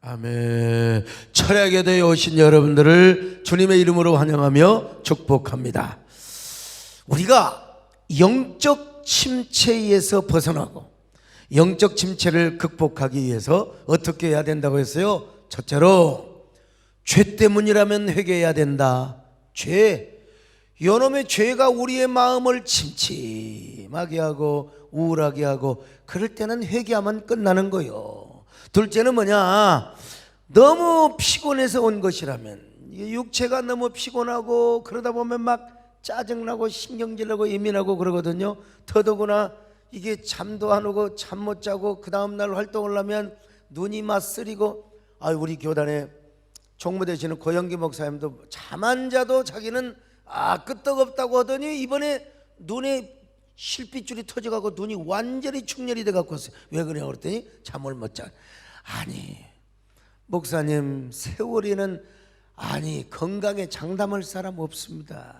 아멘. 철야에 대해 오신 여러분들을 주님의 이름으로 환영하며 축복합니다. 우리가 영적 침체에서 벗어나고 영적 침체를 극복하기 위해서 어떻게 해야 된다고 했어요? 첫째로 죄 때문이라면 회개해야 된다. 요놈의 죄가 우리의 마음을 침침하게 하고 우울하게 하고 그럴 때는 회개하면 끝나는 거요. 둘째는 뭐냐? 너무 피곤해서 온 것이라면, 육체가 너무 피곤하고 그러다 보면 막 짜증나고 신경질나고 예민하고 그러거든요. 더더구나 이게 잠도 안 오고 잠 못 자고 그 다음날 활동을 하면 눈이 막 쓰리고, 우리 교단에 총무되시는 고영기 목사님도 잠 안 자도 자기는 끄떡없다고 하더니 이번에 눈에 실핏줄이 터져가고 눈이 완전히 충혈이 돼갖고 왔어요. 왜 그래요? 그랬더니 잠을 못 자. 아니 목사님, 세월이는 건강에 장담할 사람 없습니다.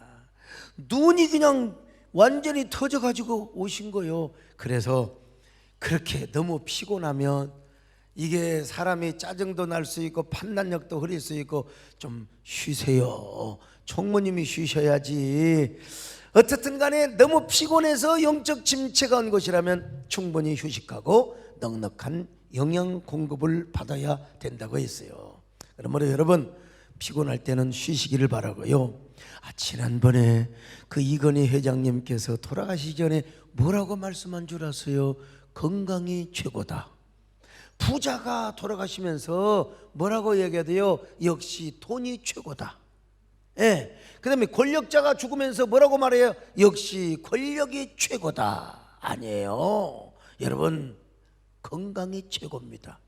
눈이 그냥 완전히 터져가지고 오신 거예요. 그래서 그렇게 너무 피곤하면 이게 사람이 짜증도 날 수 있고 판단력도 흐릴 수 있고 좀 쉬세요. 총무님이 쉬셔야지. 어쨌든 간에 너무 피곤해서 영적 침체가 온 것이라면 충분히 휴식하고 넉넉한 영양 공급을 받아야 된다고 했어요. 그러므로 여러분, 피곤할 때는 쉬시기를 바라고요. 지난번에 그 이건희 회장님께서 돌아가시기 전에 뭐라고 말씀한 줄 아세요? 건강이 최고다. 부자가 돌아가시면서 뭐라고 얘기해도요, 역시 돈이 최고다. 그 다음에 권력자가 죽으면서 뭐라고 말해요? 역시 권력이 최고다. 아니에요. 여러분, 건강이 최고입니다.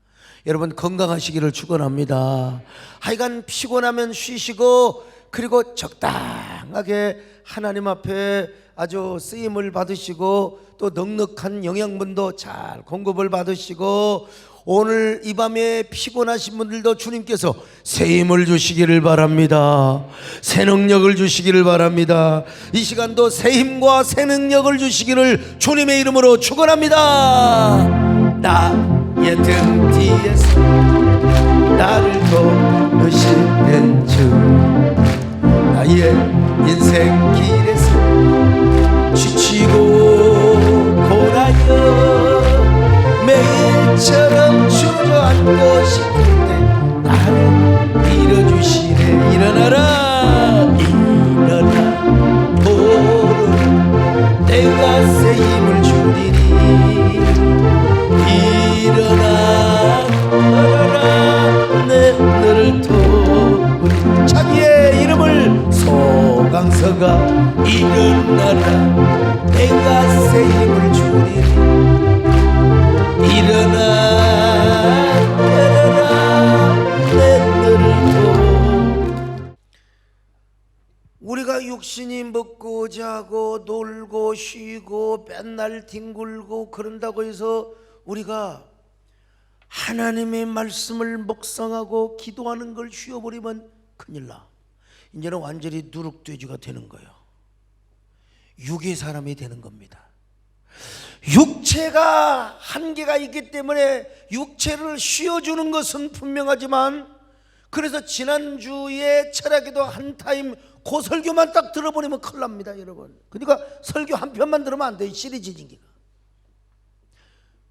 여러분, 건강하시기를 축원합니다. 하여간 피곤하면 쉬시고, 그리고 적당하게 하나님 앞에 아주 쓰임을 받으시고 또 넉넉한 영양분도 잘 공급을 받으시고, 오늘 이 밤에 피곤하신 분들도 주님께서 새 힘을 주시기를 바랍니다. 새 능력을 주시기를 바랍니다. 이 시간도 새 힘과 새 능력을 주시기를 주님의 이름으로 축원합니다. 나의 등 뒤에서 나를 도우시는 주, 나의 인생 길에서 지치고 고라여 매일처럼 주저앉고 싶은데 나를 밀어주시네. 일어나라 일어나 오늘 내가 새 힘을 주리니. 일어나 내 너를 도우니. 자기의 이름을 소강서가 일어나라 내가 새 힘을 주리니. 일어나 내 너를 도우니. 우리가 육신이 먹고 자고 놀고 쉬고 맨날 뒹굴고 그런다고 해서 우리가 하나님의 말씀을 묵상하고 기도하는 걸 쉬어버리면 큰일 나. 이제는 완전히 누룩돼지가 되는 거예요. 육의 사람이 되는 겁니다. 육체가 한계가 있기 때문에 육체를 쉬어주는 것은 분명하지만, 그래서 지난주에 철학기도 한 타임 그 설교만 딱 들어버리면 큰일 납니다, 여러분. 그러니까 설교 한 편만 들으면 안 돼요. 시리즈 진기가.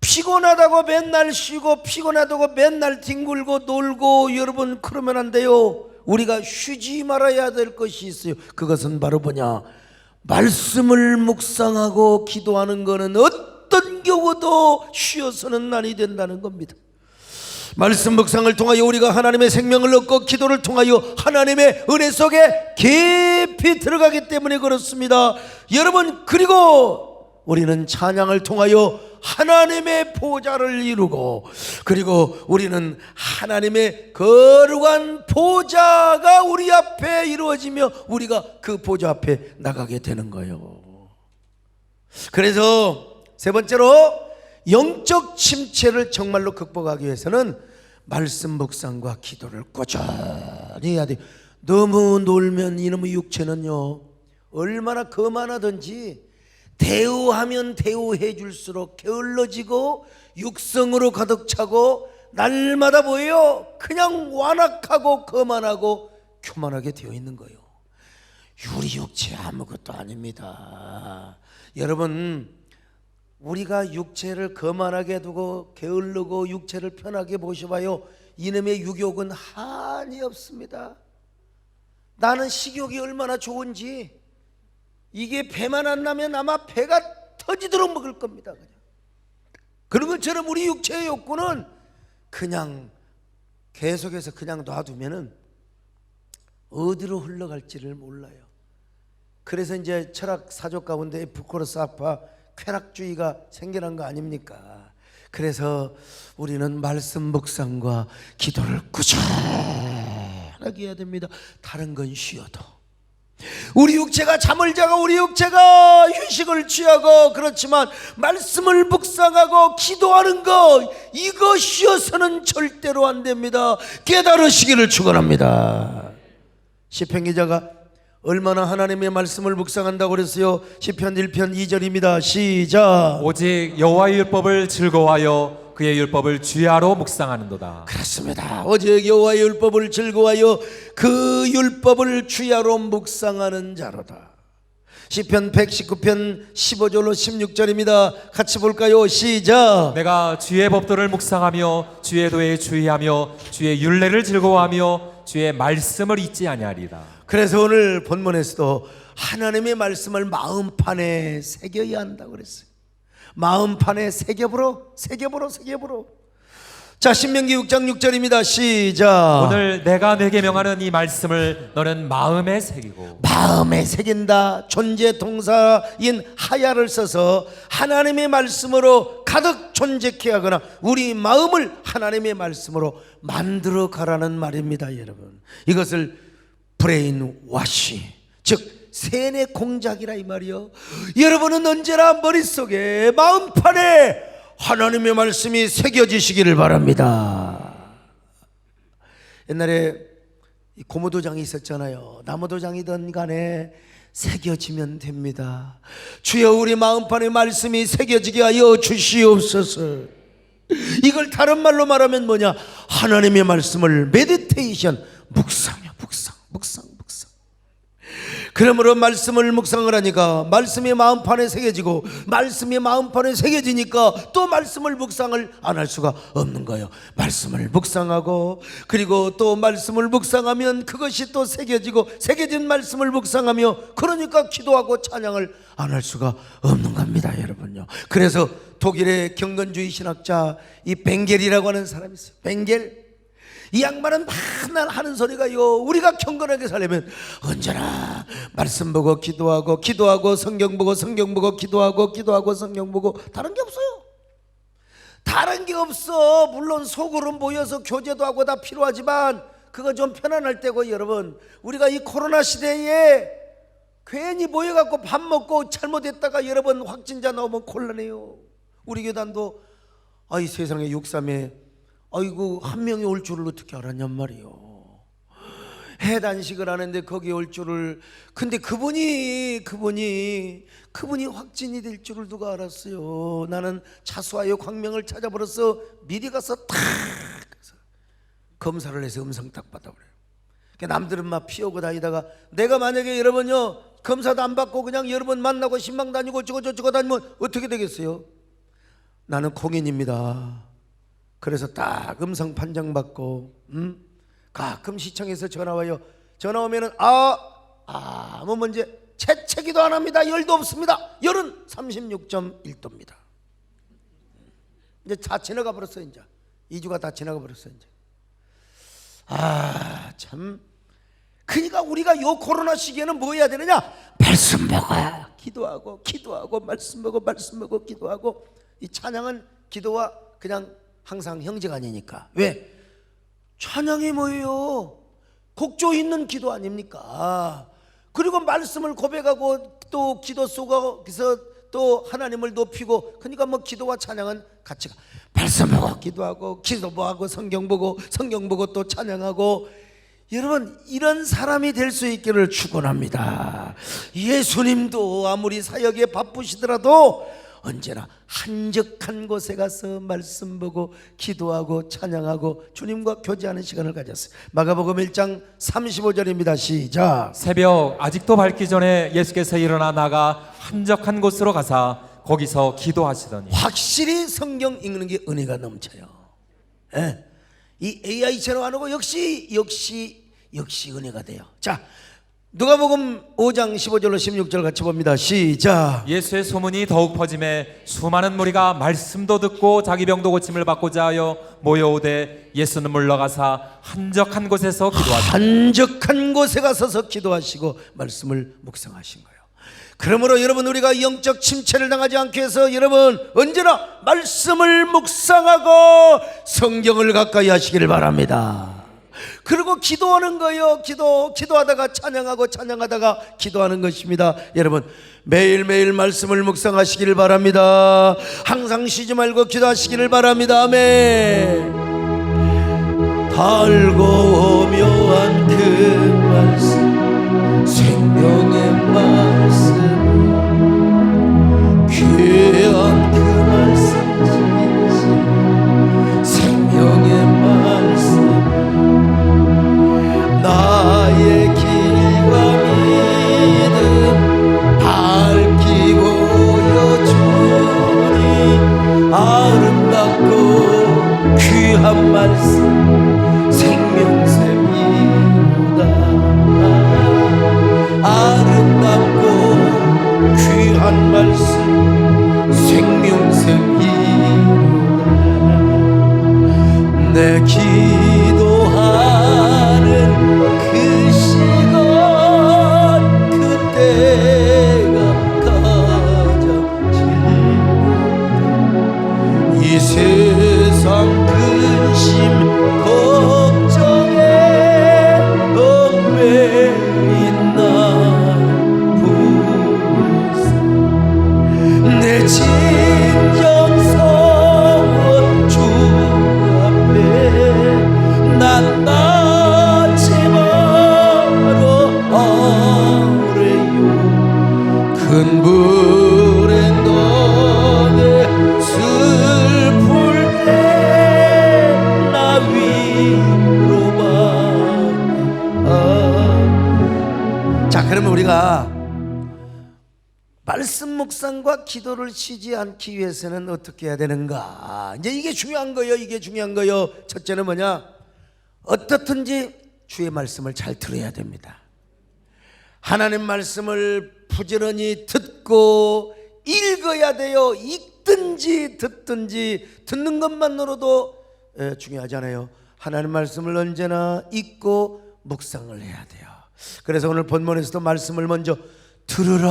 피곤하다고 맨날 쉬고 피곤하다고 맨날 뒹굴고 놀고, 여러분 그러면 안 돼요. 우리가 쉬지 말아야 될 것이 있어요. 그것은 바로 뭐냐? 말씀을 묵상하고 기도하는 것은 어떤 경우도 쉬어서는 아니 된다는 겁니다. 말씀 묵상을 통하여 우리가 하나님의 생명을 얻고 기도를 통하여 하나님의 은혜 속에 깊이 들어가기 때문에 그렇습니다. 여러분, 그리고 우리는 찬양을 통하여 하나님의 보좌를 이루고, 그리고 우리는 하나님의 거룩한 보좌가 우리 앞에 이루어지며 우리가 그 보좌 앞에 나가게 되는 거예요. 그래서 세 번째로 영적 침체를 정말로 극복하기 위해서는 말씀 묵상과 기도를 꾸준히 해야 돼요. 너무 놀면 이놈의 육체는요, 얼마나 거만하든지 대우하면 대우해 줄수록 게을러지고 육성으로 가득 차고 날마다 뭐예요? 그냥 완악하고 거만하고 교만하게 되어 있는 거예요. 우리 육체 아무것도 아닙니다. 여러분, 우리가 육체를 거만하게 두고 게을르고 육체를 편하게 보셔봐요. 이놈의 육욕은 한이 없습니다. 나는 식욕이 얼마나 좋은지, 이게 배만 안 나면 아마 배가 터지도록 먹을 겁니다. 그런 것처럼 우리 육체의 욕구는 그냥 계속해서 그냥 놔두면은 어디로 흘러갈지를 몰라요. 그래서 이제 철학 사조 가운데 에피쿠로스파 쾌락주의가 생겨난 거 아닙니까? 그래서 우리는 말씀 묵상과 기도를 꾸준하게 해야 됩니다. 다른 건 쉬어도 우리 육체가 잠을 자고 우리 육체가 휴식을 취하고 그렇지만 말씀을 묵상하고 기도하는 것, 이거 쉬어서는 절대로 안 됩니다. 깨달으시기를 축원합니다. 시편 기자가 얼마나 하나님의 말씀을 묵상한다고 그랬어요? 시편 1편 2절입니다. 시작. 오직 여호와의 율법을 즐거워하여 그의 율법을 주야로 묵상하는도다. 그렇습니다. 오직 여호와의 율법을 즐거워하여 그 율법을 주야로 묵상하는 자로다. 시편 119편 15절로 16절입니다. 같이 볼까요? 시작. 내가 주의 법도를 묵상하며 주의 도에 주의하며 주의 율례를 즐거워하며 주의 말씀을 잊지 아니하리다. 그래서 오늘 본문에서도 하나님의 말씀을 마음판에 새겨야 한다고 그랬어요. 마음판에 새겨보러. 자, 신명기 6장 6절입니다. 시작. 오늘 내가 내게 명하는 이 말씀을 너는 마음에 새기고. 마음에 새긴다. 존재 동사인 하야를 써서 하나님의 말씀으로 가득 존재케 하거나 우리 마음을 하나님의 말씀으로 만들어 가라는 말입니다. 여러분, 이것을 브레인 와시, 즉 세뇌 공작이라 이 말이요. 여러분은 언제나 머릿속에 마음판에 하나님의 말씀이 새겨지시기를 바랍니다. 옛날에 고무도장이 있었잖아요. 나무도장이든 간에 새겨지면 됩니다. 주여 우리 마음판에 말씀이 새겨지게 하여 주시옵소서. 이걸 다른 말로 말하면 뭐냐? 하나님의 말씀을 메디테이션, 묵상이요. 묵상. 그러므로 말씀을 묵상을 하니까 말씀이 마음판에 새겨지고 말씀이 마음판에 새겨지니까 또 말씀을 묵상을 안 할 수가 없는 거예요. 말씀을 묵상하고 그리고 또 말씀을 묵상하면 그것이 또 새겨지고 새겨진 말씀을 묵상하며 그러니까 기도하고 찬양을 안 할 수가 없는 겁니다. 여러분요. 그래서 독일의 경건주의 신학자 이 벵겔이라고 하는 사람이 있어요. 벵겔. 이 양반은 맨날 하는 소리가요, 우리가 경건하게 살려면 언제나 말씀 보고 기도하고 성경 보고 기도하고 성경 보고 다른 게 없어요. 다른 게 없어. 물론 속으로 모여서 교제도 하고 다 필요하지만 그거 좀 편안할 때고, 여러분 우리가 이 코로나 시대에 괜히 모여갖고 밥 먹고 잘못했다가 여러분 확진자 나오면 곤란해요. 우리 교단도 아이 세상에 6.3에 아이고 한 명이 올 줄을 어떻게 알았냔 말이요. 해단식을 하는데 거기 올 줄을, 근데 그분이 확진이 될 줄을 누가 알았어요. 나는 자수하여 광명을 찾아버려서 미리 가서 탁 검사를 해서 음성 딱 받아버려요. 남들은 막 피우고 다니다가 내가 만약에 여러분요 검사도 안 받고 그냥 여러분 만나고 신방 다니고 저거 다니면 어떻게 되겠어요? 나는 공인입니다. 그래서 딱 음성 판정 받고 가끔 시청에서 전화 와요. 전화 오면은 뭐 문제 재채기도 안 합니다. 열도 없습니다. 열은 36.1도입니다. 이제 다 지나가 버렸어. 이제 2주가 다 지나가 버렸어. 이제 참. 그러니까 우리가 요 코로나 시기에는 뭐 해야 되느냐? 말씀 먹어야 기도하고 말씀 먹고 기도하고. 이 찬양은 기도와 그냥 항상 형제가 아니니까. 왜? 찬양이 뭐예요? 곡조 있는 기도 아닙니까? 그리고 말씀을 고백하고 또 기도 속에서 또 하나님을 높이고, 그러니까 뭐 기도와 찬양은 같이 말씀 보고 기도하고 기도 보고 성경 보고 또 찬양하고. 여러분 이런 사람이 될 수 있기를 축원합니다. 예수님도 아무리 사역에 바쁘시더라도 언제나 한적한 곳에 가서 말씀 보고 기도하고 찬양하고 주님과 교제하는 시간을 가졌어요. 마가복음 1장 35절입니다. 시작. 새벽 아직도 밝기 전에 예수께서 일어나 나가 한적한 곳으로 가사 거기서 기도하시더니. 확실히 성경 읽는 게 은혜가 넘쳐요. 예. 이 AI처럼 안 오고 역시 은혜가 돼요. 자, 누가복음 5장 15절로 16절 같이 봅니다. 시작. 예수의 소문이 더욱 퍼짐에 수많은 무리가 말씀도 듣고 자기 병도 고침을 받고자 하여 모여오되 예수는 물러가사 한적한 곳에서 기도하시고. 한적한 곳에 가서서 기도하시고 말씀을 묵상하신 거예요. 그러므로 여러분, 우리가 영적 침체를 당하지 않기 위해서 여러분 언제나 말씀을 묵상하고 성경을 가까이 하시기를 바랍니다. 그리고 기도하는 거예요. 기도하다가 찬양하다가 기도하는 것입니다. 여러분, 매일매일 말씀을 묵상하시기를 바랍니다. 항상 쉬지 말고 기도하시기를 바랍니다. 아멘. 달고 오묘한 그 말씀, 생명의 말씀, 귀한 그 말씀, 생명의 말씀, 나의 길과 믿음 밝히 보여주니 아름답고 귀한 말씀, 생명샘이로다. 아름답고 귀한 말씀, 생명샘이로다. 내 기도하는 그 시간, 그때가 가장 즐겁다. 이 세상 근심 걱정에 얽매인 날 보면서 내 진정성은 주 앞에 난 나지마로 아래요. 큰 불에 너네 슬플 때 나 위로받아. 자, 그러면 우리가 말씀 묵상과 기도를 쉬지 않기 위해서는 어떻게 해야 되는가? 이제 이게 중요한 거예요. 첫째는 뭐냐? 어떻든지 주의 말씀을 잘 들어야 됩니다. 하나님 말씀을 부지런히 듣고 읽어야 돼요. 읽든지 듣든지, 듣는 것만으로도 중요하잖아요. 하나님 말씀을 언제나 읽고 묵상을 해야 돼요. 그래서 오늘 본문에서도 말씀을 먼저 들으라.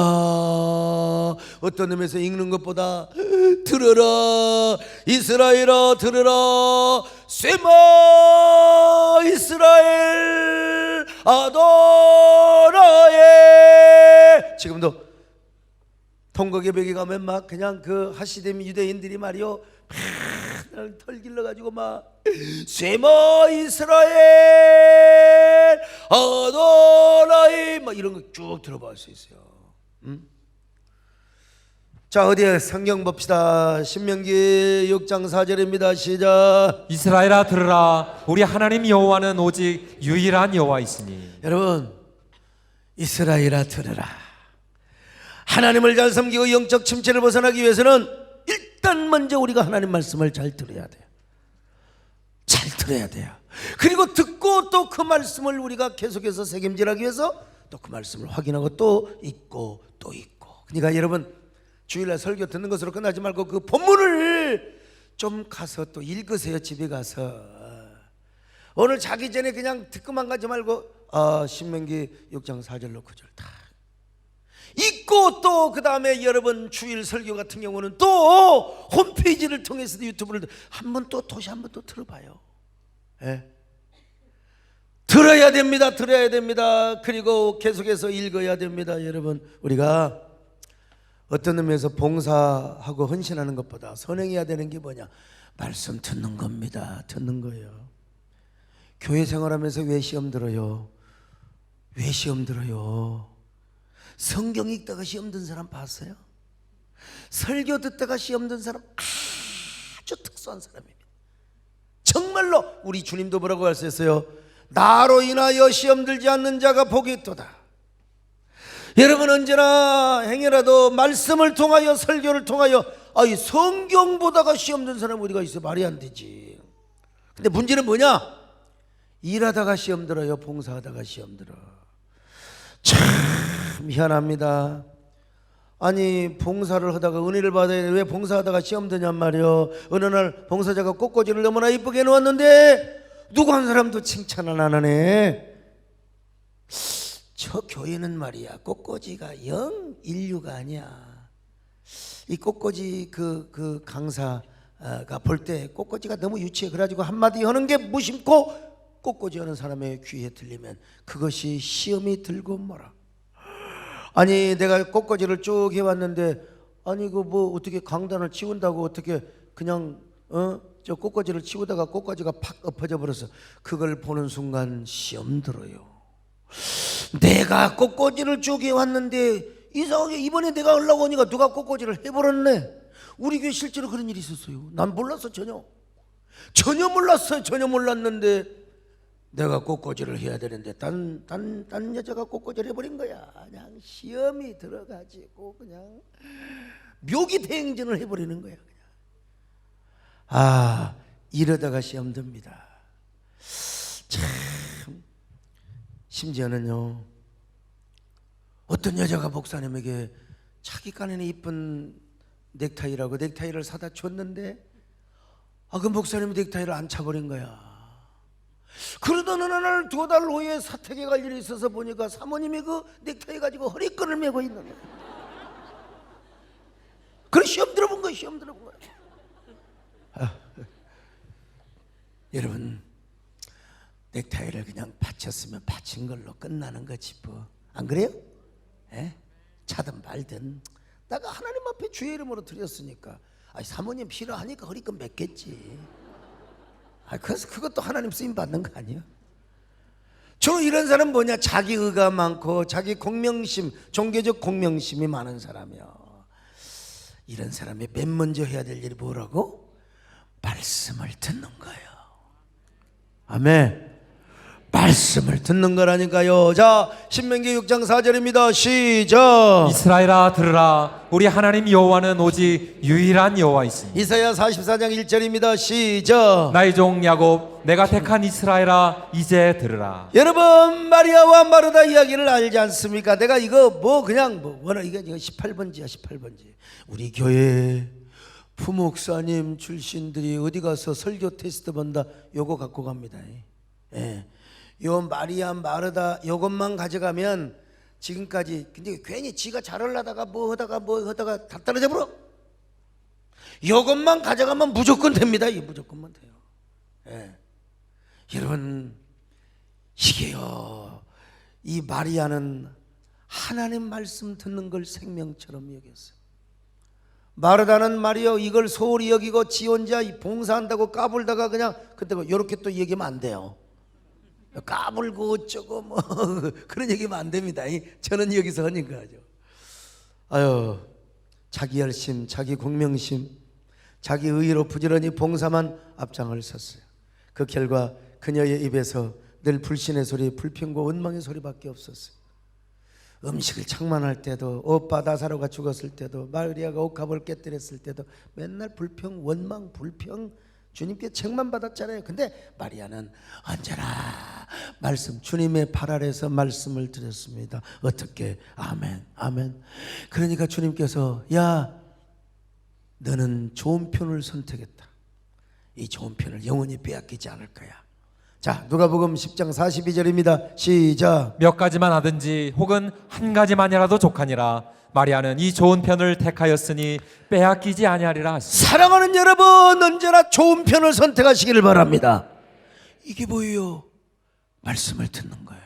어떤 의미에서 읽는 것보다 들으라. 이스라엘아 들으라. 쇠마 이스라엘 아도나에. 지금도 통곡의벽에 가면 막 그냥 그 하시뎀 유대인들이 말이요, 털 길러가지고 막 쇠마 이스라엘 아도나이 막 이런 거 쭉 들어볼 수 있어요. 자, 어디에 성경 봅시다. 신명기 6장 4절입니다. 시작. 이스라엘아 들으라. 우리 하나님 여호와는 오직 유일한 여호와이시니. 여러분, 이스라엘아 들으라. 하나님을 잘 섬기고 영적 침체를 벗어나기 위해서는 일단 먼저 우리가 하나님 말씀을 잘 들어야 돼요. 잘 들어야 돼요. 그리고 듣고 또 그 말씀을 우리가 계속해서 새김질하기 위해서 또 그 말씀을 확인하고 또 읽고 또 읽고. 그러니까 여러분, 주일날 설교 듣는 것으로 끝나지 말고 그 본문을 좀 가서 또 읽으세요. 집에 가서. 오늘 자기 전에 그냥 듣고만 가지 말고 신명기 6장 4절로 9절 다 읽고, 또 그 다음에 여러분 주일 설교 같은 경우는 또 홈페이지를 통해서도 유튜브를 한번 또 도시 한번 또 들어봐요. 예. 들어야 됩니다. 그리고 계속해서 읽어야 됩니다. 여러분, 우리가 어떤 의미에서 봉사하고 헌신하는 것보다 선행해야 되는 게 뭐냐? 말씀 듣는 겁니다. 듣는 거예요. 교회 생활하면서 왜 시험 들어요? 성경 읽다가 시험 든 사람 봤어요? 설교 듣다가 시험 든 사람 아주 특수한 사람입니다. 정말로 우리 주님도 뭐라고 하셨어요? 나로 인하여 시험 들지 않는 자가 복이 있도다. 여러분 언제나 행여라도 말씀을 통하여 설교를 통하여 이 성경 보다가 시험 든 사람 우리가 있어 말이 안 되지. 근데 문제는 뭐냐? 일하다가 시험 들어요. 봉사하다가 시험 들어. 참 희한합니다. 아니 봉사를 하다가 은혜를 받아야 왜 봉사하다가 시험 드냔 말이요. 어느 날 봉사자가 꽃꽂이를 너무나 이쁘게 놓았는데 누구 한 사람도 칭찬을 안 하네. 저 교회는 말이야 꽃꽂이가 영 인류가 아니야. 이 꽃꽂이 그 강사가 볼 때 꽃꽂이가 너무 유치해. 그래가지고 한마디 하는 게 무심코 꽃꽂이 하는 사람의 귀에 들리면 그것이 시험이 들고 뭐라. 아니 내가 꽃꽂이를 쭉 해왔는데 아니 그 뭐 어떻게 강단을 치운다고 어떻게 그냥 저 꽃꽂이를 치우다가 꽃꽂이가 팍 엎어져 버려서 그걸 보는 순간 시험 들어요. 내가 꽃꽂이를 쭉 해왔는데 이상하게 이번에 내가 하려고 하니까 누가 꽃꽂이를 해버렸네. 우리 교회 실제로 그런 일이 있었어요. 난 몰랐어. 전혀 몰랐어요. 전혀 몰랐는데 내가 꽃꽂이를 해야 되는데 딴 여자가 꽃꽂이를 해버린 거야. 그냥 시험이 들어가지고 그냥 묘기 대행전을 해버리는 거야. 그냥. 이러다가 시험 듭니다. 참 심지어는요 어떤 여자가 목사님에게 자기 깐에는 이쁜 넥타이라고 넥타이를 사다 줬는데 그 목사님이 넥타이를 안 차버린 거야. 그러던 어느 날 2달 후에 사택에 갈 일이 있어서 보니까 사모님이 그 넥타이 가지고 허리끈을 메고 있는 거야. 그래 시험 들어본 거야. 시험 들어본 거야. 여러분 넥타이를 그냥 받쳤으면 받친 걸로 끝나는 거지 뭐. 안 그래요? 차든 말든 내가 하나님 앞에 주의 이름으로 드렸으니까 사모님 필요하니까 허리끈 맸겠지. 그래서 그것도 하나님 쓰임 받는 거 아니야? 저는 이런 사람 뭐냐? 자기 의가 많고 자기 공명심, 종교적 공명심이 많은 사람이요. 이런 사람이 맨 먼저 해야 될 일이 뭐라고? 말씀을 듣는 거예요. 아멘. 말씀을 듣는 거라니까요. 자, 신명기 6장 4절입니다. 시작. 이스라엘아 들으라. 우리 하나님 여호와는 오직 유일한 여호와이시니. 이사야 44장 1절입니다. 시작. 나의 종 야곱 내가 택한 이스라엘아 이제 들으라. 여러분 마리아와 마르다 이야기를 알지 않습니까? 내가 이거 그냥 이거 18번지야 18번지. 우리 교회 부목사님 출신들이 어디 가서 설교 테스트 본다 요거 갖고 갑니다. 요 마리아 마르다 요것만 가져가면 지금까지 근데 괜히 지가 잘하려다가 뭐 하다가 다 떨어져 버려. 요것만 가져가면 무조건 됩니다. 이 무조건만 돼요. 여러분 이게요 이 마리아는 하나님 말씀 듣는 걸 생명처럼 여겼어요. 마르다는 말이요 이걸 소홀히 여기고 지 혼자 봉사한다고 까불다가 그냥 그때 이렇게 또 얘기하면 안 돼요. 까불고 어쩌고 뭐 그런 얘기하면 안 됩니다. 저는 여기서 하니까 하죠. 자기 열심, 자기 공명심, 자기 의의로 부지런히 봉사만 앞장을 섰어요. 그 결과 그녀의 입에서 늘 불신의 소리, 불평과 원망의 소리밖에 없었어요. 음식을 창만할 때도, 오빠 나사로가 죽었을 때도, 마리아가 옥합을 깨뜨렸을 때도 맨날 불평, 원망, 불평. 주님께 책만 받았잖아요. 근데 마리아는 언제나 말씀, 주님의 발 아래서 말씀을 드렸습니다. 어떻게? 아멘, 아멘. 그러니까 주님께서 야 너는 좋은 편을 선택했다. 이 좋은 편을 영원히 빼앗기지 않을 거야. 자, 누가복음 10장 42절입니다. 시작. 몇 가지만 하든지 혹은 한 가지만이라도 족하니라. 마리아는 이 좋은 편을 택하였으니 빼앗기지 아니하리라. 사랑하는 여러분 언제나 좋은 편을 선택하시기를 바랍니다. 이게 뭐예요? 말씀을 듣는 거예요.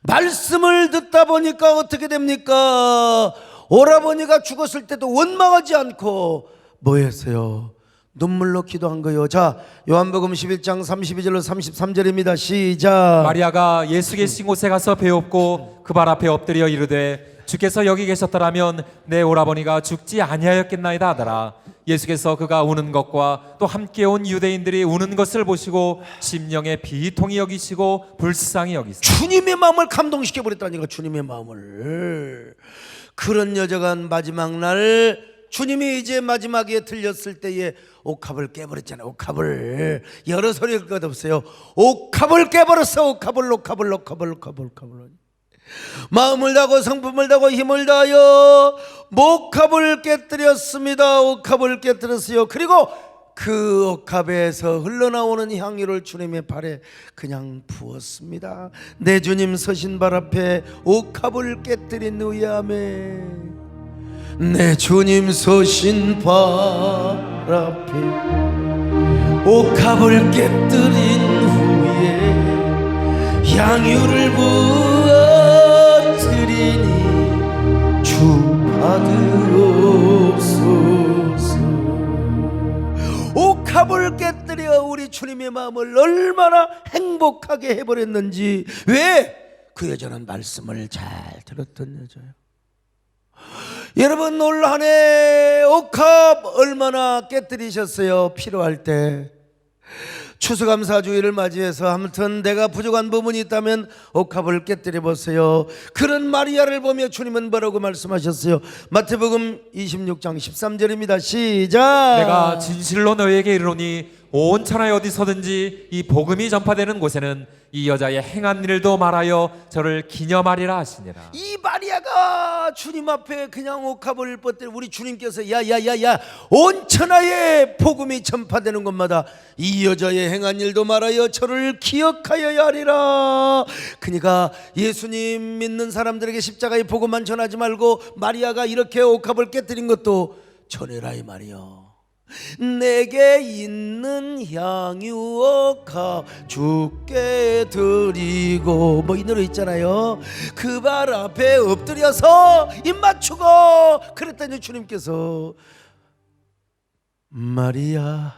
말씀을 듣다 보니까 어떻게 됩니까? 오라버니가 죽었을 때도 원망하지 않고 뭐 했어요? 눈물로 기도한 거예요. 자, 요한복음 11장 32절로 33절입니다. 시작. 마리아가 예수 계신 곳에 가서 배웠고 그 발 앞에 엎드려 이르되 주께서 여기 계셨더라면 내 오라버니가 죽지 아니하였겠나이다 하더라. 예수께서 그가 우는 것과 또 함께 온 유대인들이 우는 것을 보시고 심령에 비통히 여기시고 불쌍히 여기사 주님의 마음을 감동시켜 버렸다니까. 주님의 마음을. 그런 여자가 마지막 날 주님이 이제 마지막에 들렸을 때에 옥합을 깨버렸잖아요. 옥합을. 여러 소리일 것 없어요. 옥합을 깨버렸어. 옥합을. 마음을 다하고 성품을 다하고 힘을 다하여 목합을 깨뜨렸습니다. 옥합을 깨뜨렸어요. 그리고 그 옥합에서 흘러나오는 향유를 주님의 발에 그냥 부었습니다. 내 주님 서신 발 앞에 옥합을 깨뜨린 후에 아멘. 내 주님 서신 발 앞에 옥합을 깨뜨린 후에 향유를 부어드리니 주 받으옵소서. 옥합을 깨뜨려 우리 주님의 마음을 얼마나 행복하게 해버렸는지. 왜? 그 여자는 말씀을 잘 들었던 여자예요. 여러분, 올 한 해 옥합 얼마나 깨뜨리셨어요? 필요할 때. 추수감사주의를 맞이해서 아무튼 내가 부족한 부분이 있다면 옥합을 깨뜨려 보세요. 그런 마리아를 보며 주님은 뭐라고 말씀하셨어요? 마태복음 26장 13절입니다. 시작. 내가 진실로 너희에게 이르노니 온 천하에 어디서든지 이 복음이 전파되는 곳에는 이 여자의 행한 일도 말하여 저를 기념하리라 하시니라. 이 마리아가 주님 앞에 그냥 옥합을 뻗들 우리 주님께서 야야야야 온 천하에 복음이 전파되는 곳마다 이 여자의 행한 일도 말하여 저를 기억하여야 하리라. 그러니까 예수님 믿는 사람들에게 십자가의 복음만 전하지 말고 마리아가 이렇게 옥합을 깨뜨린 것도 전해라 이 말이요. 내게 있는 향유 옥합 주께 드리고 뭐 이 노래 있잖아요. 그 발 앞에 엎드려서 입 맞추고 그랬더니 주님께서 마리아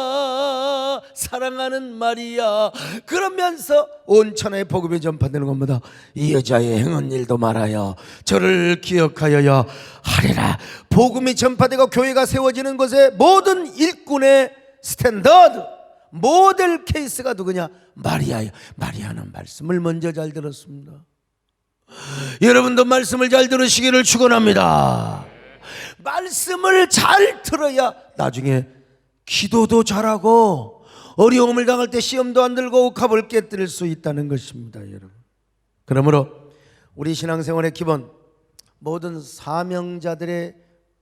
마리아 사랑하는 마리아 그러면서 온 천하에 복음이 전파되는 것마다 이 여자의 행한 일도 말하여 저를 기억하여야 하리라. 복음이 전파되고 교회가 세워지는 곳에 모든 일꾼의 스탠더드 모델 케이스가 누구냐? 마리아예요. 마리아는 말씀을 먼저 잘 들었습니다. 여러분도 말씀을 잘 들으시기를 축원합니다. 말씀을 잘 들어야 나중에 기도도 잘하고 어려움을 당할 때 시험도 안 들고 옥합을 깨뜨릴 수 있다는 것입니다, 여러분. 그러므로 우리 신앙생활의 기본 모든 사명자들의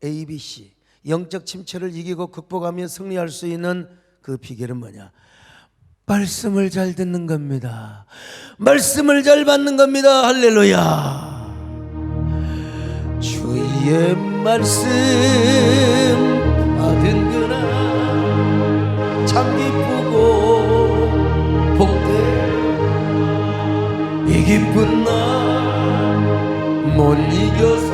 ABC 영적 침체를 이기고 극복하며 승리할 수 있는 그 비결은 뭐냐? 말씀을 잘 듣는 겁니다. 말씀을 잘 받는 겁니다. 할렐루야. 주의 말씀 받은 그날 참 기쁘고 복돼 이 기쁜 날 못 이겨서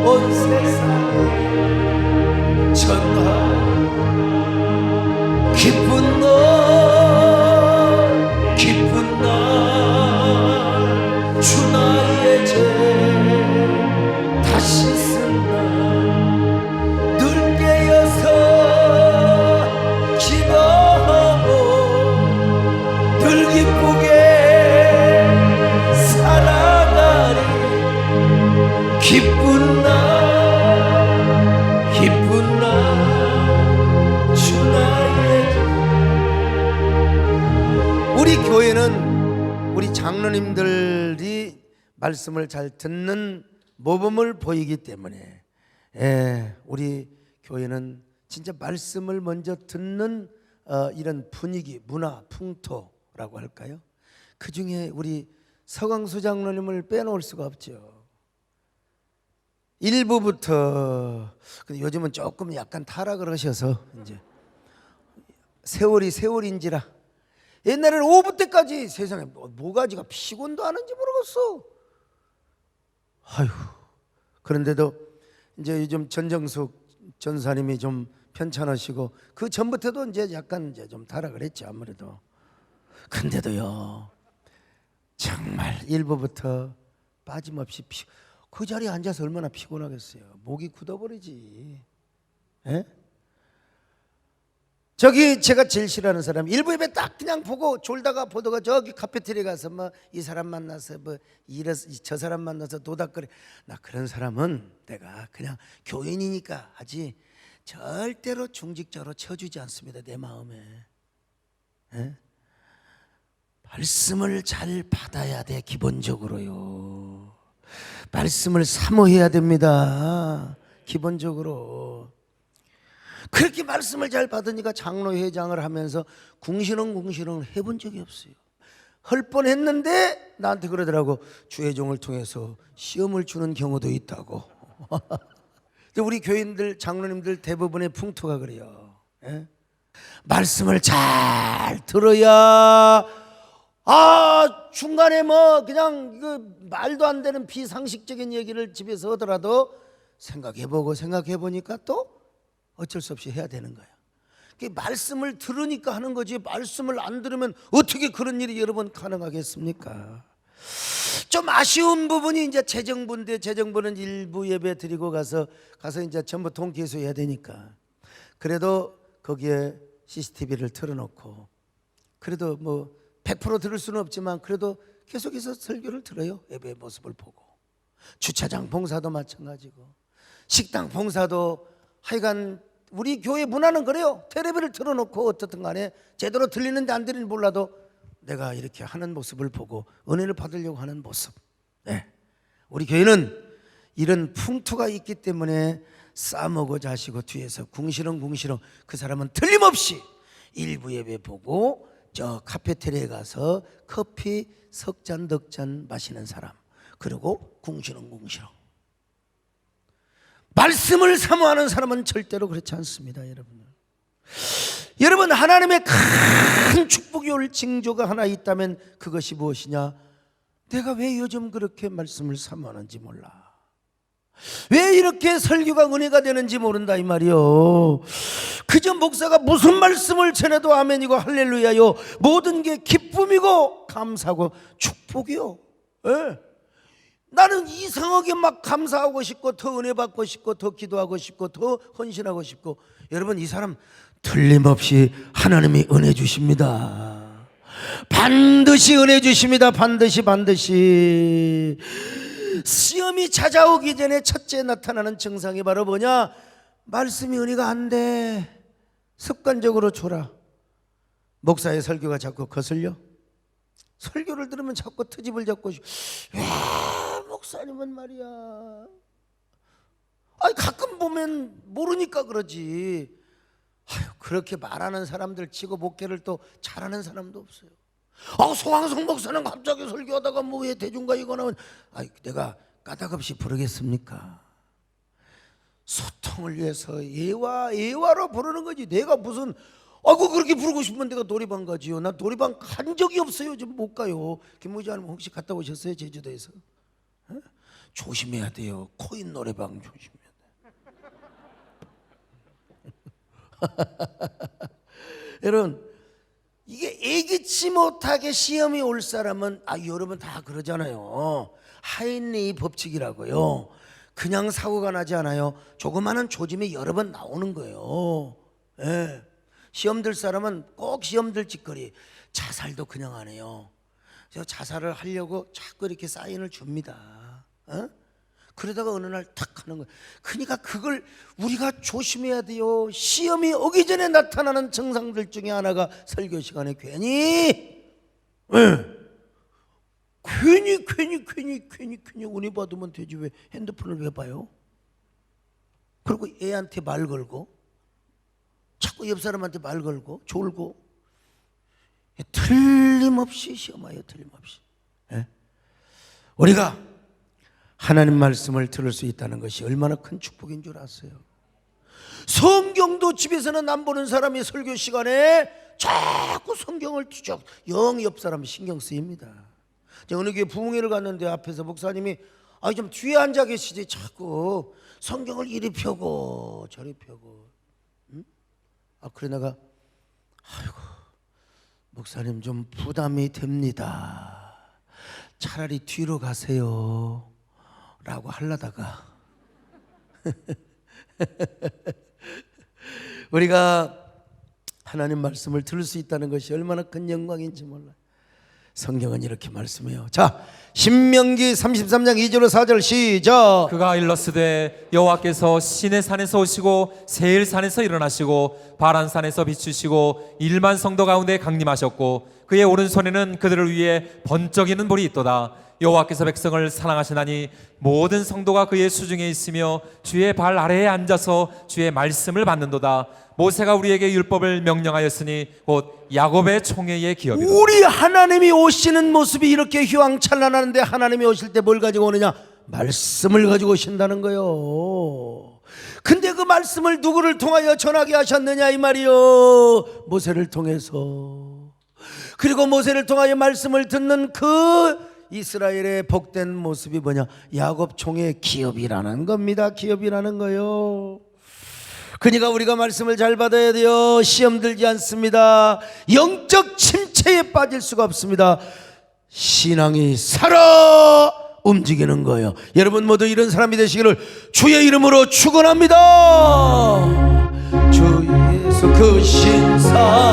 온 세상에 전하 기쁜 날 기쁜 날 주 나의 죄 다시 쓴다 늘 깨어서 기도하고 늘 기쁘게 살아가리 기쁜 날 기쁜 날 주 나의 죄. 우리 교회는 우리 장로님들이 말씀을 잘 듣는 모범을 보이기 때문에 우리 교회는 진짜 말씀을 먼저 듣는 이런 분위기, 문화, 풍토라고 할까요? 그 중에 우리 서광수 장로님을 빼놓을 수가 없죠. 일부부터 요즘은 조금 약간 타락을 하셔서 이제 세월인지라 옛날에는 오후 때까지 세상에 모가지가 피곤도 하는지 모르겠어. 아휴. 그런데도 이제 요즘 전정숙 전사님이 좀 편찮으시고 그 전부터도 이제 약간 이제 좀 타락을 했죠 아무래도. 근데도요 정말 1부부터 빠짐없이 그 자리에 앉아서 얼마나 피곤하겠어요. 목이 굳어버리지. 에? 저기 제가 제일 싫어하는 사람 1부 예배 딱 그냥 보고 졸다가 보다가 저기 카페테리아 가서 뭐 이 사람 만나서 뭐 저 사람 만나서 도닥거리. 나 그런 사람은 내가 그냥 교인이니까 하지 절대로 중직자로 쳐주지 않습니다. 내 마음에. 에? 말씀을 잘 받아야 돼. 기본적으로요. 말씀을 사모해야 됩니다. 기본적으로. 그렇게 말씀을 잘 받으니까 장로회장을 하면서 궁시렁궁시렁 해본 적이 없어요. 할 뻔했는데 나한테 그러더라고. 주회종을 통해서 시험을 주는 경우도 있다고. 우리 교인들 장로님들 대부분의 풍토가 그래요. 예? 말씀을 잘 들어야 중간에 뭐 그냥 그 말도 안 되는 비상식적인 얘기를 집에서 하더라도 생각해보니까 또 어쩔 수 없이 해야 되는 거예요. 말씀을 들으니까 하는 거지 말씀을 안 들으면 어떻게 그런 일이 여러 번 가능하겠습니까? 좀 아쉬운 부분이 이제 재정부는 일부 예배 드리고 가서 이제 전부 통계수해야 되니까 그래도 거기에 CCTV를 틀어놓고 그래도 뭐 100% 들을 수는 없지만 그래도 계속해서 설교를 들어요. 예배의 모습을 보고 주차장 봉사도 마찬가지고 식당 봉사도 하여간 우리 교회 문화는 그래요. 텔레비를 틀어놓고 어떻든 간에 제대로 들리는지 안 들리는지 몰라도 내가 이렇게 하는 모습을 보고 은혜를 받으려고 하는 모습. 네. 우리 교회는 이런 풍토가 있기 때문에 싸먹어 자시고 뒤에서 궁시렁궁시렁 그 사람은 틀림없이 일부 예배 보고 저 카페테리아에 가서 커피 석 잔 넉 잔 마시는 사람 그리고 궁시렁궁시렁 말씀을 사모하는 사람은 절대로 그렇지 않습니다. 여러분 하나님의 큰 축복이 올 징조가 하나 있다면 그것이 무엇이냐? 내가 왜 요즘 그렇게 말씀을 사모하는지 몰라. 왜 이렇게 설교가 은혜가 되는지 모른다 이 말이요. 그저 목사가 무슨 말씀을 전해도 아멘이고 할렐루야요. 모든 게 기쁨이고 감사하고 축복이요. 예. 나는 이상하게 막 감사하고 싶고 더 은혜 받고 싶고 더 기도하고 싶고 더 헌신하고 싶고 여러분 이 사람 틀림없이 하나님이 은혜 주십니다. 반드시 은혜 주십니다. 반드시 시험이 찾아오기 전에 첫째 나타나는 증상이 바로 뭐냐? 말씀이 은혜가 안 돼. 습관적으로 줘라. 목사의 설교가 자꾸 거슬려? 설교를 들으면 자꾸 트집을 잡고 목사님은 말이야. 아니 가끔 보면 모르니까 그러지. 그렇게 말하는 사람들 치고 목회를 또 잘하는 사람도 없어요. 송황성 목사는 갑자기 설교하다가 뭐 왜 대중가 이거 나오면 내가 까닭없이 부르겠습니까? 소통을 위해서 예화로 부르는 거지. 내가 무슨 그렇게 부르고 싶으면 내가 노래방 가지요. 나 노래방 간 적이 없어요. 지금 못 가요. 김무지아님 혹시 갔다 오셨어요? 제주도에서? 조심해야 돼요. 코인 노래방 조심해야 돼. 여러분 이게 예기치 못하게 시험이 올 사람은 여러분 다 그러잖아요. 하인리의 법칙이라고요. 그냥 사고가 나지 않아요. 조그마한 조짐이 여러 번 나오는 거예요. 예. 시험 들 사람은 꼭 시험 들 짓거리. 자살도 그냥 안 해요. 자살을 하려고 자꾸 이렇게 사인을 줍니다. 그러다가 어느 날 탁 하는 거예요. 그러니까 그걸 우리가 조심해야 돼요. 시험이 오기 전에 나타나는 증상들 중에 하나가 설교 시간에 괜히 은혜 받으면 되지 왜 핸드폰을 왜 봐요? 그리고 애한테 말 걸고 자꾸 옆 사람한테 말 걸고 졸고 틀림없이 시험하여 틀림없이. 우리가 하나님 말씀을 들을 수 있다는 것이 얼마나 큰 축복인 줄 아세요? 성경도 집에서는 안 보는 사람이 설교 시간에 자꾸 성경을 뒤적 옆 사람이 신경 쓰입니다. 어느 교회 부흥회를 갔는데 앞에서 목사님이 좀 뒤에 앉아 계시지 자꾸 성경을 이리 펴고 저리 펴고. 그래 내가 목사님 좀 부담이 됩니다. 차라리 뒤로 가세요 라고 하려다가 우리가 하나님 말씀을 들을 수 있다는 것이 얼마나 큰 영광인지 몰라요. 성경은 이렇게 말씀해요. 자, 신명기 33장 2절로 4절 시작. 그가 일러스되 여호와께서 시내 산에서 오시고 세일 산에서 일어나시고 바란 산에서 비추시고 1만 성도 가운데 강림하셨고 그의 오른손에는 그들을 위해 번쩍이는 볼이 있도다. 여호와께서 백성을 사랑하시나니 모든 성도가 그의 수중에 있으며 주의 발 아래에 앉아서 주의 말씀을 받는도다. 모세가 우리에게 율법을 명령하였으니 곧 야곱의 총회의 기업이다. 우리 하나님이 오시는 모습이 이렇게 휘황찬란한데 하나님이 오실 때 뭘 가지고 오느냐? 말씀을 가지고 오신다는 거요. 근데 그 말씀을 누구를 통하여 전하게 하셨느냐 이 말이요. 모세를 통해서. 그리고 모세를 통하여 말씀을 듣는 그 이스라엘의 복된 모습이 뭐냐? 야곱 총의 기업이라는 겁니다. 기업이라는 거요. 그러니까 우리가 말씀을 잘 받아야 돼요. 시험 들지 않습니다. 영적 침체에 빠질 수가 없습니다. 신앙이 살아 움직이는 거예요. 여러분 모두 이런 사람이 되시기를 주의 이름으로 축원합니다. 주 예수 그 신사랑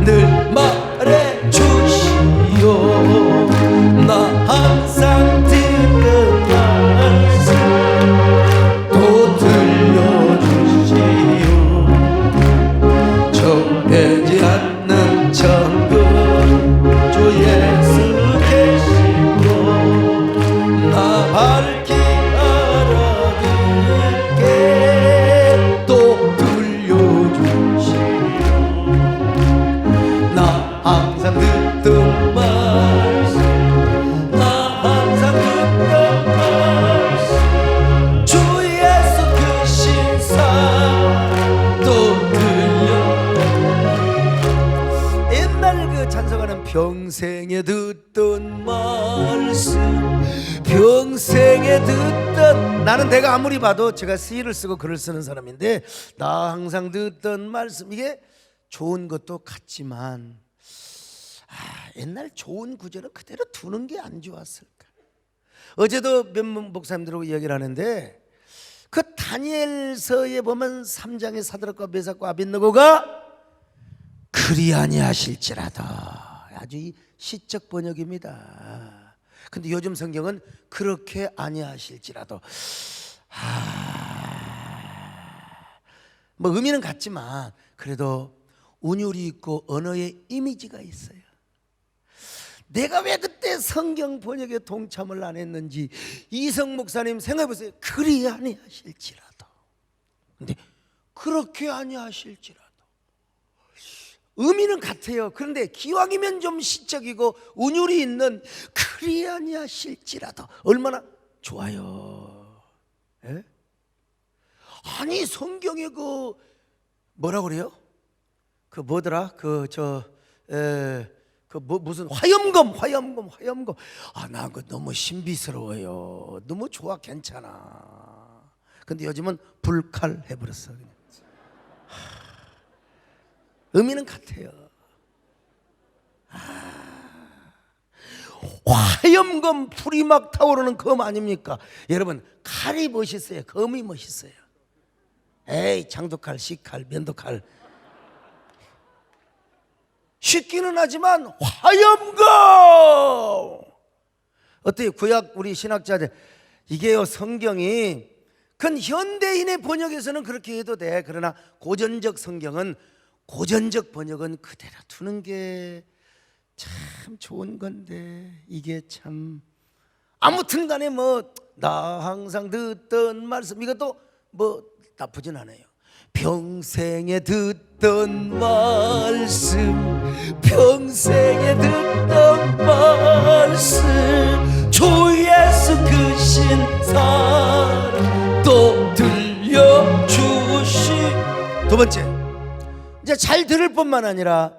늘 말해 주시오. 나 항상 듣는 말씀 또 들려주시오. 정해지 않는 천국 주 예수 계시고 나 밝히 알아듣게 또 들려주시오. 나 항상 듣던 말씀 나 항상 듣던 말씀 주 예수 그 신사 또 들려. 옛날 그 찬송하는 평생에 듣던 말씀 평생에 듣던, 나는 내가 아무리 봐도 제가 시를 쓰고 글을 쓰는 사람인데 나 항상 듣던 말씀, 이게 좋은 것도 같지만 옛날 좋은 구절을 그대로 두는 게 안 좋았을까. 어제도 몇 목사님들하고 이야기를 하는데 그 다니엘서에 보면 3장의 사드락과 메삭과 아벳느고가 그리 아니하실지라다, 아주 이 시적 번역입니다. 근데 요즘 성경은 그렇게 아니하실지라도, 뭐 의미는 같지만 그래도 운율이 있고 언어의 이미지가 있어요. 내가 왜 그때 성경 번역에 동참을 안 했는지 이성 목사님 생각해 보세요. 그리 아니하실지라도. 근데 그렇게 아니하실지라도 의미는 같아요. 그런데 기왕이면 좀 시적이고 운율이 있는 그리 아니하실지라도 얼마나 좋아요. 예? 아니 성경에 그 뭐라 그래요? 그 뭐더라? 무슨 화염검. 나 그거 너무 신비스러워요. 너무 좋아, 괜찮아. 근데 요즘은 불칼 해버렸어. 그냥. 의미는 같아요. 화염검, 불이 막 타오르는 검 아닙니까? 여러분, 칼이 멋있어요? 검이 멋있어요? 에이, 장도칼, 시칼, 면도칼. 쉽기는 하지만 화염검! 어때요? 구약 우리 신학자들, 이게요, 성경이 그건 현대인의 번역에서는 그렇게 해도 돼. 그러나 고전적 성경은, 고전적 번역은 그대로 두는 게 참 좋은 건데, 이게 참 아무튼 간에 뭐 나 항상 듣던 말씀, 이것도 뭐 나쁘진 않아요. 평생에 듣던 말씀, 평생에 듣던 말씀, 주 예수 그 신사랑 또 들려주시. 두 번째, 이제 잘 들을 뿐만 아니라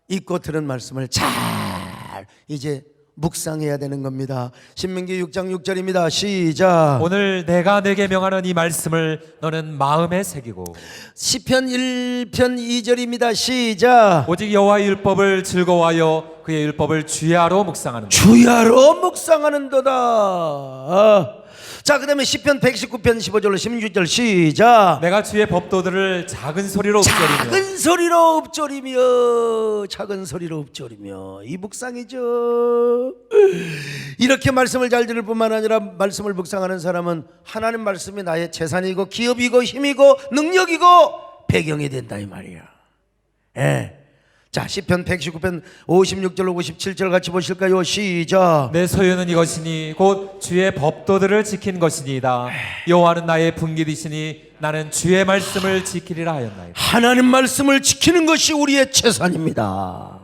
읽고 들은 말씀을 잘 이제 묵상해야 되는 겁니다. 신명기 6장 6절입니다. 시작. 오늘 내가 내게 명하는 이 말씀을 너는 마음에 새기고 시편 1편 2절입니다. 시작. 오직 여호와의 율법을 즐거워하여 그의 율법을 주야로 묵상하는 것. 주야로 묵상하는도다. 자, 그 다음에 시편 119편 15절로 16절 시작. 내가 주의 법도들을 작은 소리로 읊조리며 작은 소리로 읊조리며 작은 소리로 읊조리며 이 묵상이죠. 이렇게 말씀을 잘 들을 뿐만 아니라 말씀을 묵상하는 사람은 하나님 말씀이 나의 재산이고 기업이고 힘이고 능력이고 배경이 된다 이 말이야. 예. 자, 시편 119편 56절 57절 같이 보실까요? 시작. 내 소유는 이것이니 곧 주의 법도들을 지킨 것이니이다. 여호와는 나의 분깃이시니 나는 주의 말씀을 지키리라 하였나이다. 하나님 말씀을 지키는 것이 우리의 재산입니다.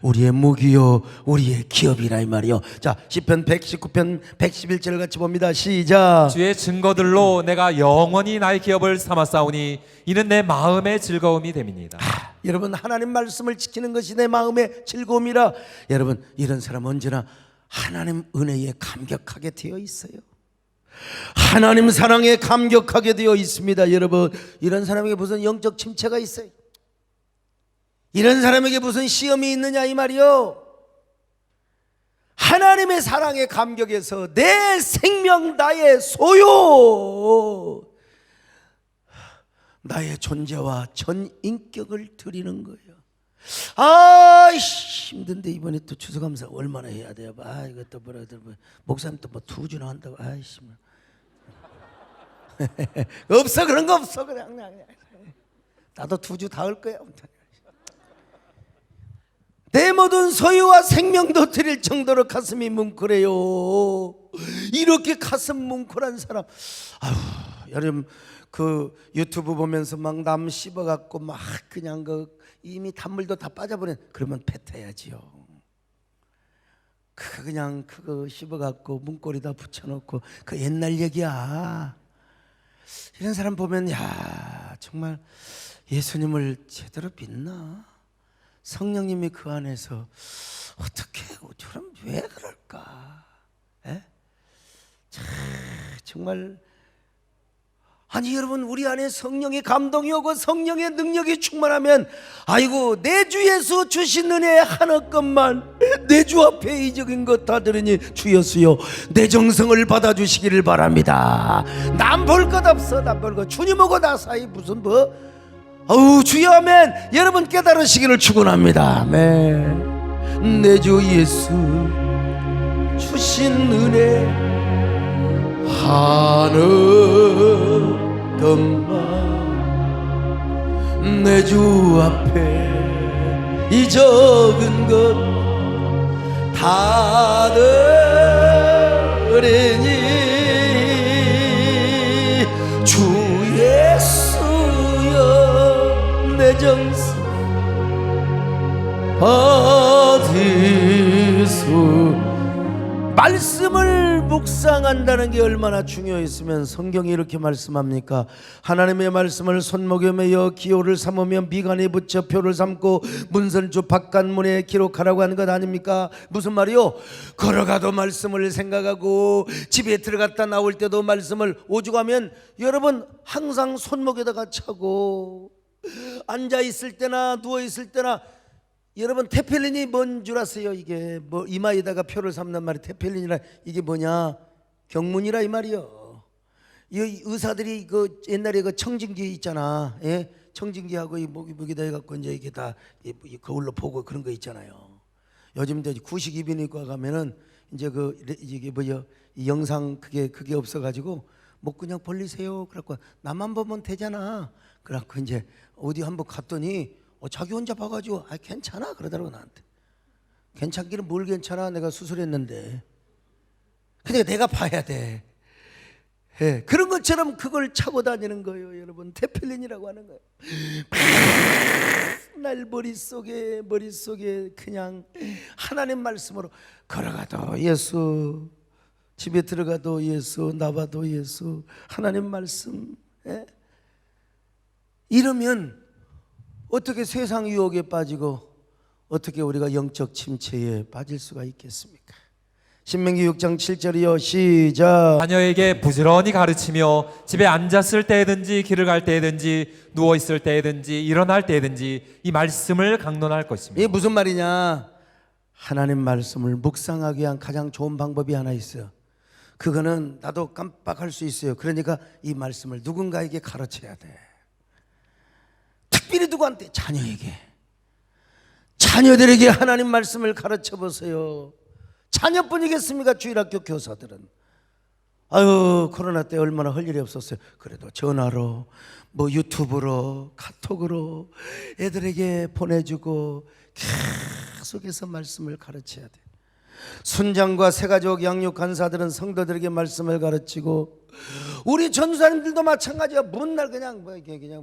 우리의 무기요 우리의 기업이라 이 말이요. 자, 시편 119편 111절 같이 봅니다. 시작. 주의 증거들로 내가 영원히 나의 기업을 삼았사오니 이는 내 마음의 즐거움이 됨이니이다. 여러분, 하나님 말씀을 지키는 것이 내 마음의 즐거움이라. 여러분, 이런 사람 언제나 하나님 은혜에 감격하게 되어 있어요. 하나님 사랑에 감격하게 되어 있습니다. 여러분, 이런 사람에게 무슨 영적 침체가 있어요? 이런 사람에게 무슨 시험이 있느냐 이 말이요. 하나님의 사랑에 감격해서 내 생명 나의 소유 나의 존재와 전 인격을 드리는 거예요. 힘든데 이번에 또 추수감사 얼마나 해야 돼요? 이것도 목사님 또 뭐 투주나 한다고. 없어, 그런 거 없어. 그냥 나도 투주 다 할 거야. 내 모든 소유와 생명도 드릴 정도로 가슴이 뭉클해요. 이렇게 가슴 뭉클한 사람, 여러분 그 유튜브 보면서 막 남 씹어갖고 막 그냥 이미 단물도 다 빠져버린, 그러면 뱉어야지요. 그냥 그거 씹어갖고 문고리다 붙여놓고 그 옛날 얘기야. 이런 사람 보면 야, 정말 예수님을 제대로 믿나? 성령님이 그 안에서 어떻게 저럼 왜 그럴까? 정말 아니 여러분, 우리 안에 성령의 감동이 오고 성령의 능력이 충만하면 아이고 내 주 예수 주신 은혜 하나것만 내 주 앞에 이적인 것 다 들으니 주 예수여 내 정성을 받아주시기를 바랍니다. 남 볼 것 없어. 남 볼 것. 주님하고 나 사이 무슨 주여 하면 여러분 깨달으시기를 축원합니다. 아멘. 내 주 예수 주신 은혜 하나것만 내 주 앞에 이 적은 것 다 들으니 주 예수여 내 정성 받으소. 말씀을 묵상한다는 게 얼마나 중요했으면 성경이 이렇게 말씀합니까? 하나님의 말씀을 손목에 매여 기호를 삼으며 미간에 붙여 표를 삼고 문선주 바깥문에 기록하라고 하는 것 아닙니까? 무슨 말이요? 걸어가도 말씀을 생각하고 집에 들어갔다 나올 때도 말씀을 오죽하면 여러분 항상 손목에다가 차고 앉아있을 때나 누워있을 때나. 여러분 테펠린이 뭔 줄 아세요? 이게 뭐 이마에다가 표를 삼는 말이 테펠린이라, 이게 뭐냐? 경문이라 이 말이요. 이 의사들이 그 옛날에 그 청진기 있잖아. 예? 청진기하고 이 목에다 해갖고 이제 이게 다 거울로 보고 그런 거 있잖아요. 요즘 이제 구식 이비인후과 가면은 이제 이게 뭐요? 이 영상 그게 없어가지고 목 그냥 벌리세요. 그래갖고 나만 보면 되잖아. 그래갖고 이제 어디 한번 갔더니 자기 혼자 봐가지고 괜찮아 그러더라고 나한테. 괜찮기는 뭘 괜찮아, 내가 수술했는데. 근데 내가 봐야 돼. 그런 것처럼 그걸 차고 다니는 거예요. 여러분 테펠린이라고 하는 거예요. 날 머릿속에 그냥 하나님 말씀으로 걸어가도 예수, 집에 들어가도 예수, 나와도 예수, 하나님 말씀. 이러면 어떻게 세상 유혹에 빠지고 어떻게 우리가 영적 침체에 빠질 수가 있겠습니까? 신명기 6장 7절이요 시작. 자녀에게 부지런히 가르치며 집에 앉았을 때든지 길을 갈 때든지 누워 있을 때든지 일어날 때든지 이 말씀을 강론할 것이며. 이게 무슨 말이냐? 하나님 말씀을 묵상하기 위한 가장 좋은 방법이 하나 있어요. 그거는 나도 깜빡할 수 있어요. 그러니까 이 말씀을 누군가에게 가르쳐야 돼. 특별히 누구한테? 자녀에게. 자녀들에게 하나님 말씀을 가르쳐 보세요. 자녀뿐이겠습니까? 주일학교 교사들은. 아유, 코로나 때 얼마나 할 일이 없었어요. 그래도 전화로, 뭐 유튜브로, 카톡으로 애들에게 보내주고 계속해서 말씀을 가르쳐야 돼. 순장과 새가족 양육 간사들은 성도들에게 말씀을 가르치고, 우리 전도사님들도 마찬가지야. 맨날 그냥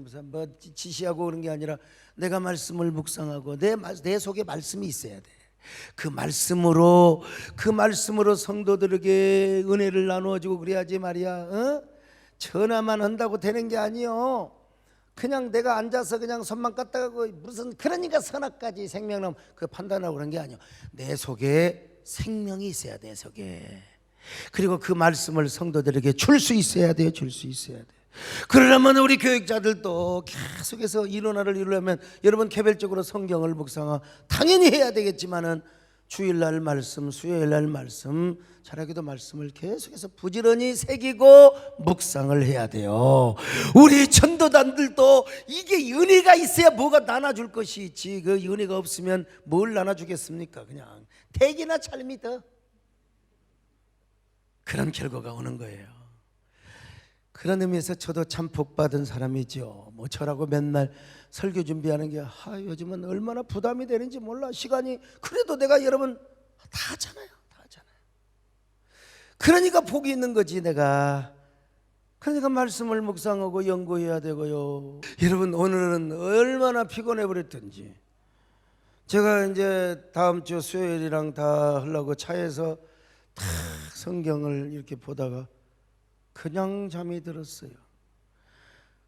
무슨 지시하고 그런 게 아니라 내가 말씀을 묵상하고 내 속에 말씀이 있어야 돼. 그 말씀으로 성도들에게 은혜를 나누어주고 그래야지 말이야. 전화만 한다고 되는 게 아니요. 그냥 내가 앉아서 그냥 손만 까딱하고 무슨 그러니까 선악까지 생명나무 그 판단하고 그런 게 아니요. 내 속에 생명이 있어야 돼. 내 속에. 그리고 그 말씀을 성도들에게 줄 수 있어야 돼요. 줄 수 있어야 돼. 그러려면 우리 교육자들도 계속해서 일원화를 이루려면 여러분 개별적으로 성경을 묵상하 당연히 해야 되겠지만은 주일날 말씀, 수요일날 말씀, 자라기도 말씀을 계속해서 부지런히 새기고 묵상을 해야 돼요. 우리 전도단들도 이게 은혜가 있어야 뭐가 나눠줄 것이 있지. 그 은혜가 없으면 뭘 나눠주겠습니까? 그냥 대기나 잘 믿어. 그런 결과가 오는 거예요. 그런 의미에서 저도 참 복받은 사람이죠. 뭐 저라고 맨날 설교 준비하는 게 요즘은 얼마나 부담이 되는지 몰라. 시간이 그래도 내가 여러분 다 하잖아요. 다 하잖아요. 그러니까 복이 있는 거지 내가. 그러니까 말씀을 묵상하고 연구해야 되고요. 여러분 오늘은 얼마나 피곤해 버렸던지. 제가 이제 다음 주 수요일이랑 다 하려고 차에서 다 성경을 이렇게 보다가 그냥 잠이 들었어요.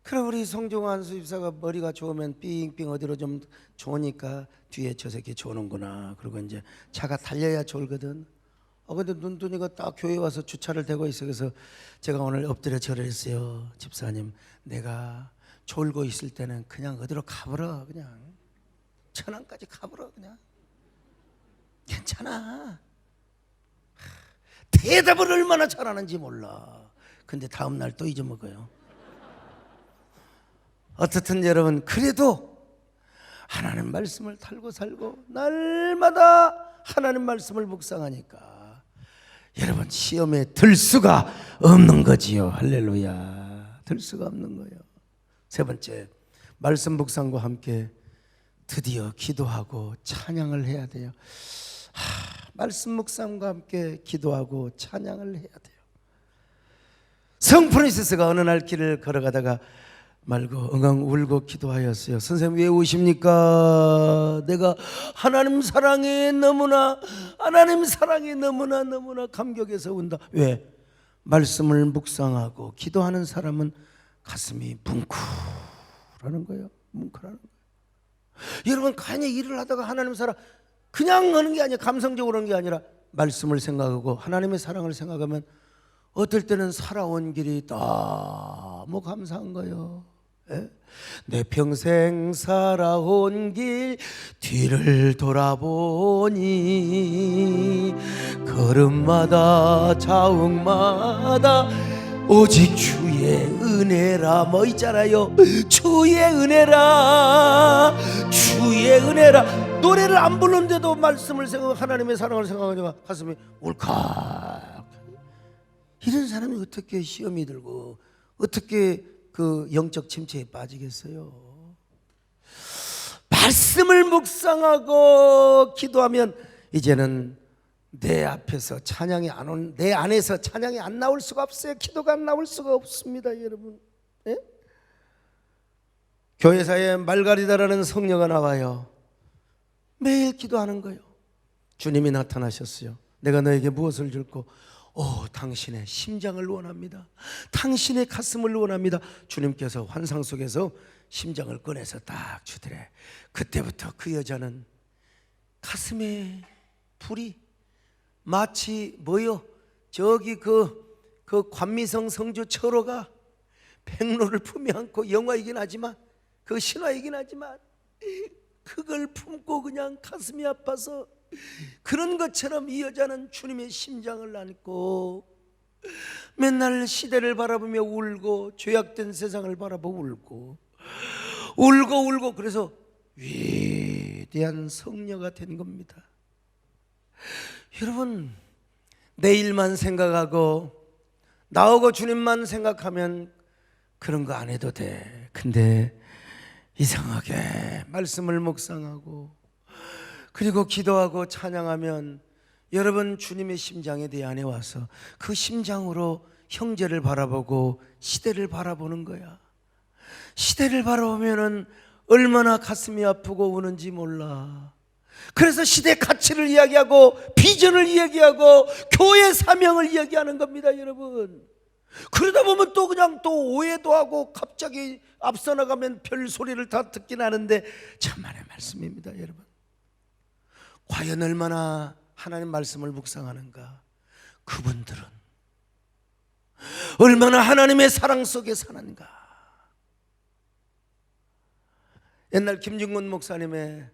그럼 우리 성종환 수집사가 머리가 좋으면 삥삥 어디로 좀 좋으니까 뒤에 저 새끼 좋는구나. 그리고 이제 차가 달려야 졸거든. 근데 눈두니가 딱 교회 와서 주차를 대고 있어. 그래서 제가 오늘 엎드려 절했어요. 집사님, 내가 졸고 있을 때는 그냥 어디로 가버려. 그냥 천안까지 가버려. 그냥 괜찮아. 대답을 얼마나 잘하는지 몰라. 근데 다음 날 또 잊어먹어요. 어떻든 여러분 그래도 하나님 말씀을 달고 살고 날마다 하나님 말씀을 묵상하니까 여러분 시험에 들 수가 없는 거지요. 할렐루야. 들 수가 없는 거예요. 세 번째, 말씀 묵상과 함께 드디어 기도하고 찬양을 해야 돼요. 말씀 묵상과 함께 기도하고 찬양을 해야 돼요. 성 프란시스가 어느 날 길을 걸어가다가 말고 엉엉 울고 기도하였어요. 선생님 왜 우십니까? 내가 하나님 사랑에 너무나 감격해서 운다. 왜? 말씀을 묵상하고 기도하는 사람은 가슴이 뭉클하는 거예요. 뭉클하는 거예요. 여러분 간이 일을 하다가 하나님 사랑 그냥 하는 게 아니라 감성적으로 하는 게 아니라 말씀을 생각하고 하나님의 사랑을 생각하면 어떨 때는 살아온 길이 너무 감사한 거예요. 예? 내 평생 살아온 길 뒤를 돌아보니 걸음마다 자욱마다 오직 주의 은혜라. 뭐 있잖아요. 주의 은혜라. 노래를 안 부르는데도 말씀을 생각하고 하나님의 사랑을 생각하니까 가슴이 울컥. 이런 사람이 어떻게 시험이 들고 어떻게 그 영적 침체에 빠지겠어요? 말씀을 묵상하고 기도하면 이제는 내 앞에서 찬양이 안 온, 내 안에서 찬양이 안 나올 수가 없어요. 기도가 안 나올 수가 없습니다, 여러분. 예? 교회사에 말가리다라는 성녀가 나와요. 매일 기도하는 거예요. 주님이 나타나셨어요. 내가 너에게 무엇을 줄고? 당신의 심장을 원합니다. 당신의 가슴을 원합니다. 주님께서 환상 속에서 심장을 꺼내서 딱 주더래. 그때부터 그 여자는 가슴에 불이 마치 뭐요? 저기 그 관미성 성주 철호가 백로를 품에 안고, 영화이긴 하지만 그 신화이긴 하지만 그걸 품고 그냥 가슴이 아파서 그런 것처럼 이 여자는 주님의 심장을 안고 맨날 시대를 바라보며 울고, 죄악된 세상을 바라보고 울고 그래서 위대한 성녀가 된 겁니다. 여러분, 내일만 생각하고 나오고 주님만 생각하면 그런 거 안 해도 돼. 근데 이상하게 말씀을 묵상하고 그리고 기도하고 찬양하면 여러분 주님의 심장에 내 안에 와서 그 심장으로 형제를 바라보고 시대를 바라보는 거야. 시대를 바라보면은 얼마나 가슴이 아프고 우는지 몰라. 그래서 시대 가치를 이야기하고 비전을 이야기하고 교회 사명을 이야기하는 겁니다, 여러분. 그러다 보면 또 그냥 또 오해도 하고 갑자기 앞서 나가면 별 소리를 다 듣긴 하는데 참만의 말씀입니다, 여러분. 과연 얼마나 하나님 말씀을 묵상하는가? 그분들은 얼마나 하나님의 사랑 속에 사는가? 옛날 김중근 목사님의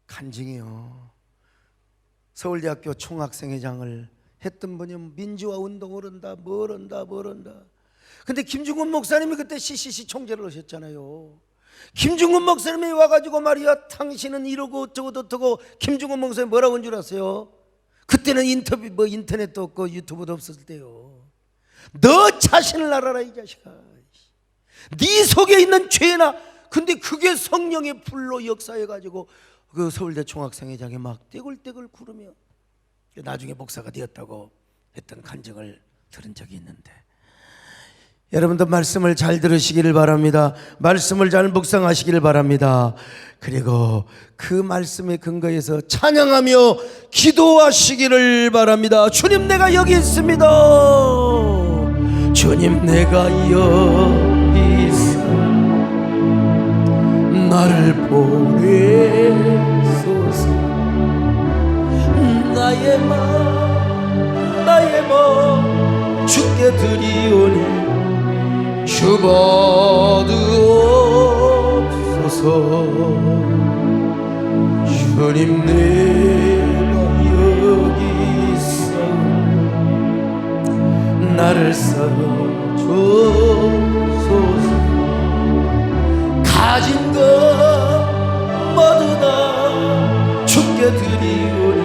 간증이요, 서울대학교 총학생회장을 했던 분이 민주화 운동을 한다 뭘 한다. 근데 김중근 목사님이 그때 CCC 총재를 하셨잖아요. 김중근 목사님이 와가지고 말이야, 당신은 이러고 저거도 어쩌고. 김중근 목사님 뭐라고 한 줄 아세요? 그때는 인터뷰 뭐 인터넷도 없고 유튜브도 없었을 때요. 너 자신을 알아라 이 자식아. 네 속에 있는 죄나. 근데 그게 성령의 불로 역사해가지고 그 서울대 총학생회장이 막 떼굴떼굴 구르며 나중에 목사가 되었다고 했던 간증을 들은 적이 있는데, 여러분도 말씀을 잘 들으시기를 바랍니다. 말씀을 잘 묵상하시기를 바랍니다. 그리고 그 말씀의 근거에서 찬양하며 기도하시기를 바랍니다. 주님, 내가 여기 있습니다. 주님, 내가 여기 있어. 나를 보내소서. 나의 마음 주께 드리오니 주 받으옵소서. 주님, 내가 여기 있어. 나를 써주소서. 가진 것 모두 다 주께 드리오니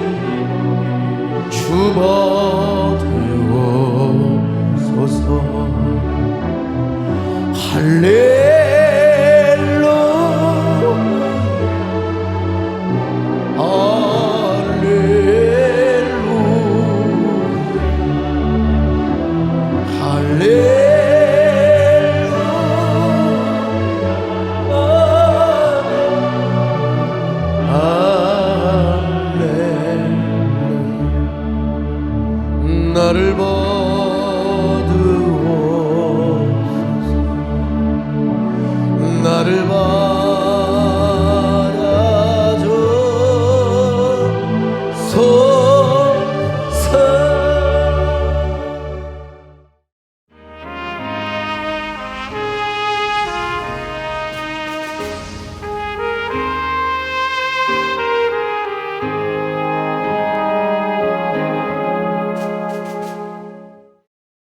주 받으옵소서. 할렐루야, 할렐루야, 할렐루야. 나를 받으옵소서. 나를 받으옵소서.